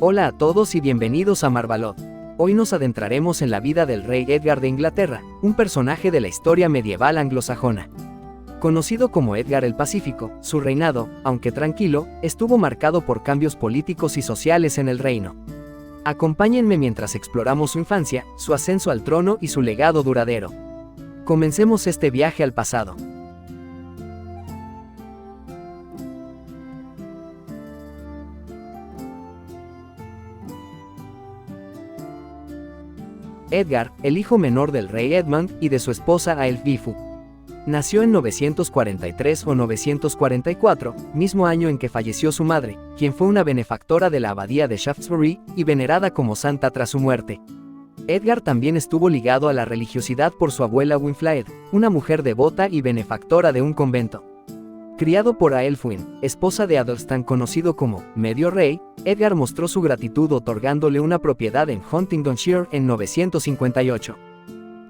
Hola a todos y bienvenidos a Marvalot. Hoy nos adentraremos en la vida del rey Edgar de Inglaterra, un personaje de la historia medieval anglosajona. Conocido como Edgar el Pacífico, su reinado, aunque tranquilo, estuvo marcado por cambios políticos y sociales en el reino. Acompáñenme mientras exploramos su infancia, su ascenso al trono y su legado duradero. Comencemos este viaje al pasado. Edgar, el hijo menor del rey Edmund y de su esposa Aelfgifu. Nació en 943 o 944, mismo año en que falleció su madre, quien fue una benefactora de la abadía de Shaftesbury y venerada como santa tras su muerte. Edgar también estuvo ligado a la religiosidad por su abuela Winflaed, una mujer devota y benefactora de un convento. Criado por Aelfwine, esposa de Athelstan conocido como Medio Rey, Edgar mostró su gratitud otorgándole una propiedad en Huntingdonshire en 958.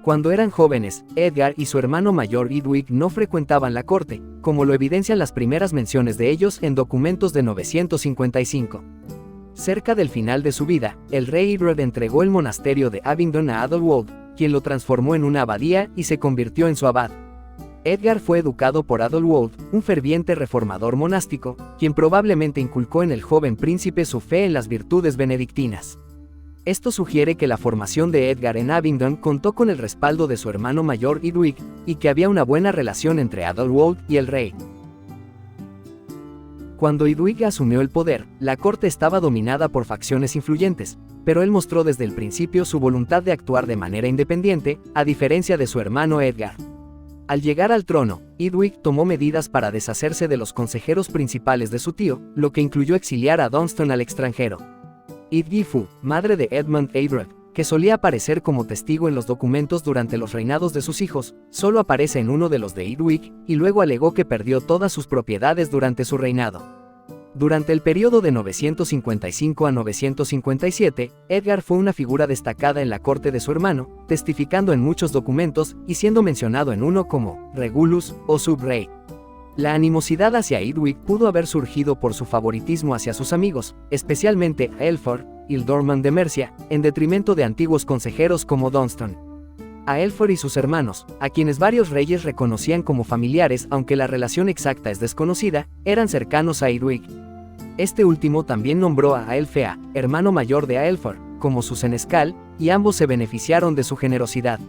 Cuando eran jóvenes, Edgar y su hermano mayor Edwig no frecuentaban la corte, como lo evidencian las primeras menciones de ellos en documentos de 955. Cerca del final de su vida, el rey Edward entregó el monasterio de Abingdon a Adelwold, quien lo transformó en una abadía y se convirtió en su abad. Edgar fue educado por Adelwold, un ferviente reformador monástico, quien probablemente inculcó en el joven príncipe su fe en las virtudes benedictinas. Esto sugiere que la formación de Edgar en Abingdon contó con el respaldo de su hermano mayor Edwig, y que había una buena relación entre Adelwold y el rey. Cuando Edwig asumió el poder, la corte estaba dominada por facciones influyentes, pero él mostró desde el principio su voluntad de actuar de manera independiente, a diferencia de su hermano Edgar. Al llegar al trono, Edwig tomó medidas para deshacerse de los consejeros principales de su tío, lo que incluyó exiliar a Dunstan al extranjero. Aelfgifu, madre de Edmund Eadred, que solía aparecer como testigo en los documentos durante los reinados de sus hijos, solo aparece en uno de los de Edwig, y luego alegó que perdió todas sus propiedades durante su reinado. Durante el periodo de 955 a 957, Edgar fue una figura destacada en la corte de su hermano, testificando en muchos documentos y siendo mencionado en uno como Regulus o Subrey. La animosidad hacia Edwig pudo haber surgido por su favoritismo hacia sus amigos, especialmente a Aelfur, Ealdorman de Mercia, en detrimento de antiguos consejeros como Dunstan. Aelfur y sus hermanos, a quienes varios reyes reconocían como familiares aunque la relación exacta es desconocida, eran cercanos a Edwig. Este último también nombró a Aelfea, hermano mayor de Aelfur, como su senescal, y ambos se beneficiaron de su generosidad.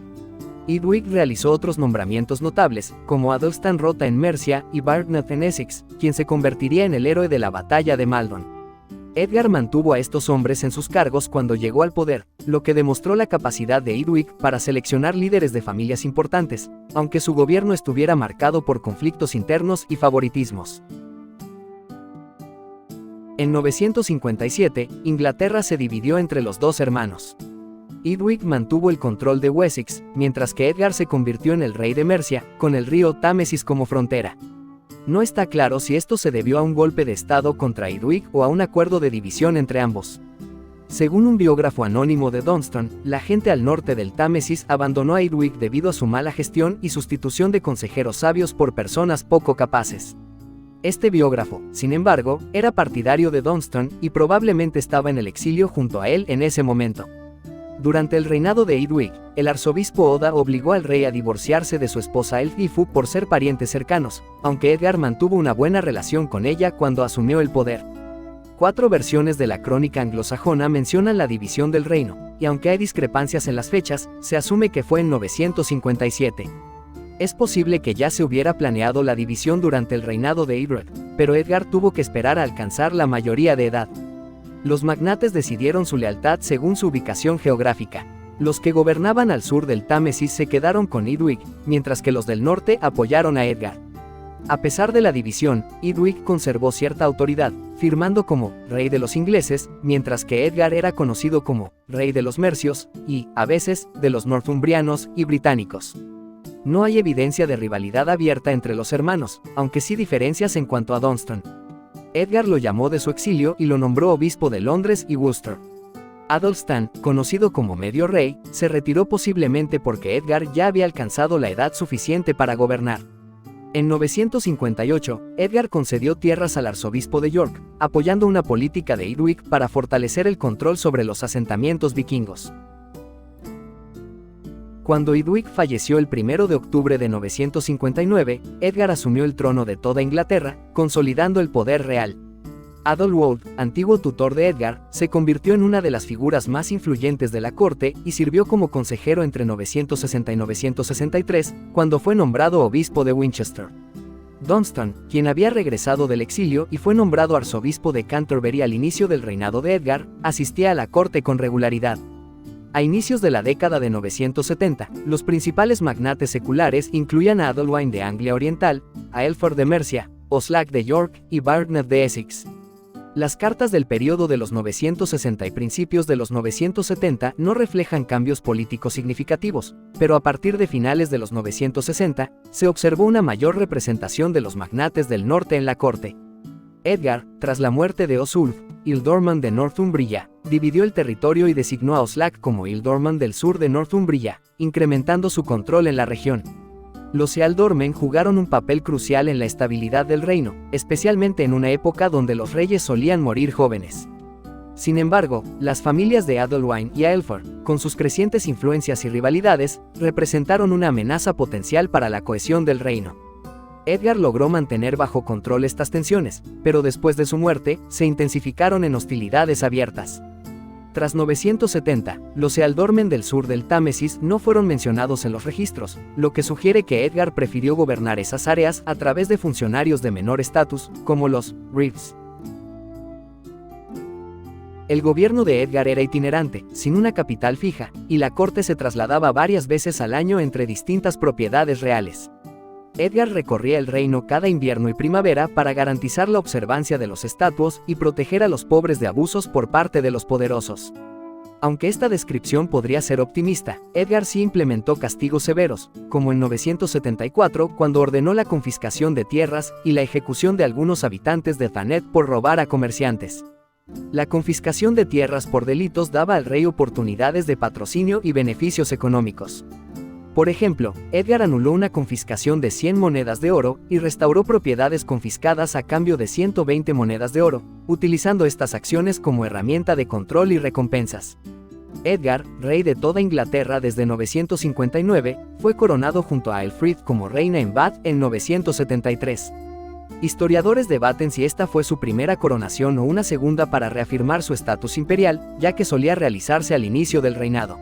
Edwig realizó otros nombramientos notables, como Athelstan Rota en Mercia y Bartnath en Essex, quien se convertiría en el héroe de la batalla de Maldon. Edgar mantuvo a estos hombres en sus cargos cuando llegó al poder, lo que demostró la capacidad de Edwig para seleccionar líderes de familias importantes, aunque su gobierno estuviera marcado por conflictos internos y favoritismos. En 957, Inglaterra se dividió entre los dos hermanos. Edwig mantuvo el control de Wessex, mientras que Edgar se convirtió en el rey de Mercia, con el río Támesis como frontera. No está claro si esto se debió a un golpe de estado contra Edwig o a un acuerdo de división entre ambos. Según un biógrafo anónimo de Dunstan, la gente al norte del Támesis abandonó a Edwig debido a su mala gestión y sustitución de consejeros sabios por personas poco capaces. Este biógrafo, sin embargo, era partidario de Dunstan y probablemente estaba en el exilio junto a él en ese momento. Durante el reinado de Edwig, el arzobispo Oda obligó al rey a divorciarse de su esposa Aelfgifu por ser parientes cercanos, aunque Edgar mantuvo una buena relación con ella cuando asumió el poder. 4 versiones de la crónica anglosajona mencionan la división del reino, y aunque hay discrepancias en las fechas, se asume que fue en 957. Es posible que ya se hubiera planeado la división durante el reinado de Edward, pero Edgar tuvo que esperar a alcanzar la mayoría de edad. Los magnates decidieron su lealtad según su ubicación geográfica. Los que gobernaban al sur del Támesis se quedaron con Edwig, mientras que los del norte apoyaron a Edgar. A pesar de la división, Edwig conservó cierta autoridad, firmando como rey de los ingleses, mientras que Edgar era conocido como rey de los mercios y, a veces, de los northumbrianos y británicos. No hay evidencia de rivalidad abierta entre los hermanos, aunque sí diferencias en cuanto a Dunstan. Edgar lo llamó de su exilio y lo nombró obispo de Londres y Worcester. Athelstan, conocido como Medio Rey, se retiró posiblemente porque Edgar ya había alcanzado la edad suficiente para gobernar. En 958, Edgar concedió tierras al arzobispo de York, apoyando una política de Edwig para fortalecer el control sobre los asentamientos vikingos. Cuando Edwig falleció el 1 de octubre de 959, Edgar asumió el trono de toda Inglaterra, consolidando el poder real. Adolwold, antiguo tutor de Edgar, se convirtió en una de las figuras más influyentes de la corte y sirvió como consejero entre 960 y 963, cuando fue nombrado obispo de Winchester. Dunstan, quien había regresado del exilio y fue nombrado arzobispo de Canterbury al inicio del reinado de Edgar, asistía a la corte con regularidad. A inicios de la década de 970, los principales magnates seculares incluían a Adalwine de Anglia Oriental, a Aelfur de Mercia, Oslac de York y Barnet de Essex. Las cartas del período de los 960 y principios de los 970 no reflejan cambios políticos significativos, pero a partir de finales de los 960, se observó una mayor representación de los magnates del norte en la corte. Edgar, tras la muerte de Oswulf, Ealdorman de Northumbria, dividió el territorio y designó a Oslac como Ealdorman del sur de Northumbria, incrementando su control en la región. Los Ealdormen jugaron un papel crucial en la estabilidad del reino, especialmente en una época donde los reyes solían morir jóvenes. Sin embargo, las familias de Adalwine y Aelfur, con sus crecientes influencias y rivalidades, representaron una amenaza potencial para la cohesión del reino. Edgar logró mantener bajo control estas tensiones, pero después de su muerte, se intensificaron en hostilidades abiertas. Tras 970, los Ealdormen del sur del Támesis no fueron mencionados en los registros, lo que sugiere que Edgar prefirió gobernar esas áreas a través de funcionarios de menor estatus, como los Reeves. El gobierno de Edgar era itinerante, sin una capital fija, y la corte se trasladaba varias veces al año entre distintas propiedades reales. Edgar recorría el reino cada invierno y primavera para garantizar la observancia de los estatutos y proteger a los pobres de abusos por parte de los poderosos. Aunque esta descripción podría ser optimista, Edgar sí implementó castigos severos, como en 974 cuando ordenó la confiscación de tierras y la ejecución de algunos habitantes de Thanet por robar a comerciantes. La confiscación de tierras por delitos daba al rey oportunidades de patrocinio y beneficios económicos. Por ejemplo, Edgar anuló una confiscación de 100 monedas de oro y restauró propiedades confiscadas a cambio de 120 monedas de oro, utilizando estas acciones como herramienta de control y recompensas. Edgar, rey de toda Inglaterra desde 959, fue coronado junto a Aelfried como reina en Bath en 973. Historiadores debaten si esta fue su primera coronación o una segunda para reafirmar su estatus imperial, ya que solía realizarse al inicio del reinado.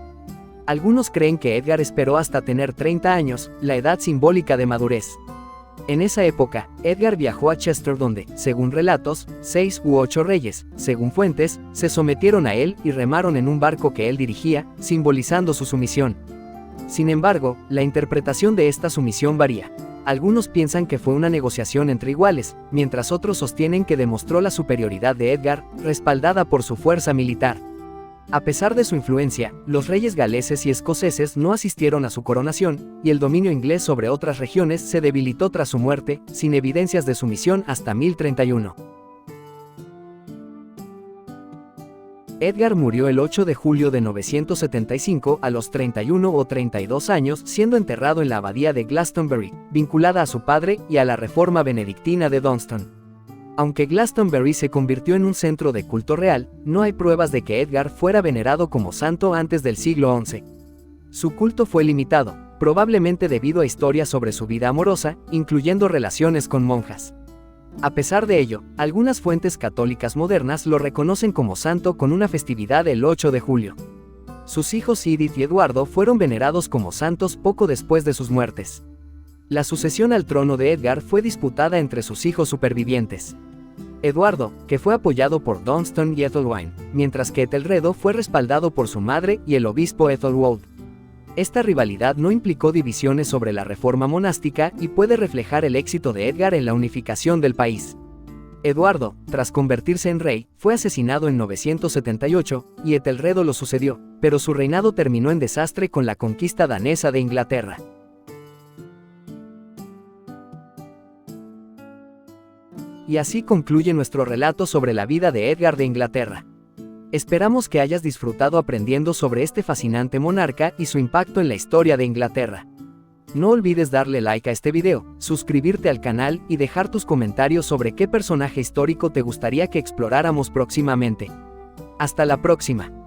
Algunos creen que Edgar esperó hasta tener 30 años, la edad simbólica de madurez. En esa época, Edgar viajó a Chester donde, según relatos, 6 u 8 reyes, según fuentes, se sometieron a él y remaron en un barco que él dirigía, simbolizando su sumisión. Sin embargo, la interpretación de esta sumisión varía. Algunos piensan que fue una negociación entre iguales, mientras otros sostienen que demostró la superioridad de Edgar, respaldada por su fuerza militar. A pesar de su influencia, los reyes galeses y escoceses no asistieron a su coronación, y el dominio inglés sobre otras regiones se debilitó tras su muerte, sin evidencias de sumisión hasta 1031. Edgar murió el 8 de julio de 975 a los 31 o 32 años, siendo enterrado en la abadía de Glastonbury, vinculada a su padre y a la reforma benedictina de Dunstan. Aunque Glastonbury se convirtió en un centro de culto real, no hay pruebas de que Edgar fuera venerado como santo antes del siglo XI. Su culto fue limitado, probablemente debido a historias sobre su vida amorosa, incluyendo relaciones con monjas. A pesar de ello, algunas fuentes católicas modernas lo reconocen como santo con una festividad el 8 de julio. Sus hijos Edith y Eduardo fueron venerados como santos poco después de sus muertes. La sucesión al trono de Edgar fue disputada entre sus hijos supervivientes. Eduardo, que fue apoyado por Dunstan y Ethelwine, mientras que Ethelredo fue respaldado por su madre y el obispo Ethelwold. Esta rivalidad no implicó divisiones sobre la reforma monástica y puede reflejar el éxito de Edgar en la unificación del país. Eduardo, tras convertirse en rey, fue asesinado en 978, y Ethelredo lo sucedió, pero su reinado terminó en desastre con la conquista danesa de Inglaterra. Y así concluye nuestro relato sobre la vida de Edgar de Inglaterra. Esperamos que hayas disfrutado aprendiendo sobre este fascinante monarca y su impacto en la historia de Inglaterra. No olvides darle like a este video, suscribirte al canal y dejar tus comentarios sobre qué personaje histórico te gustaría que exploráramos próximamente. Hasta la próxima.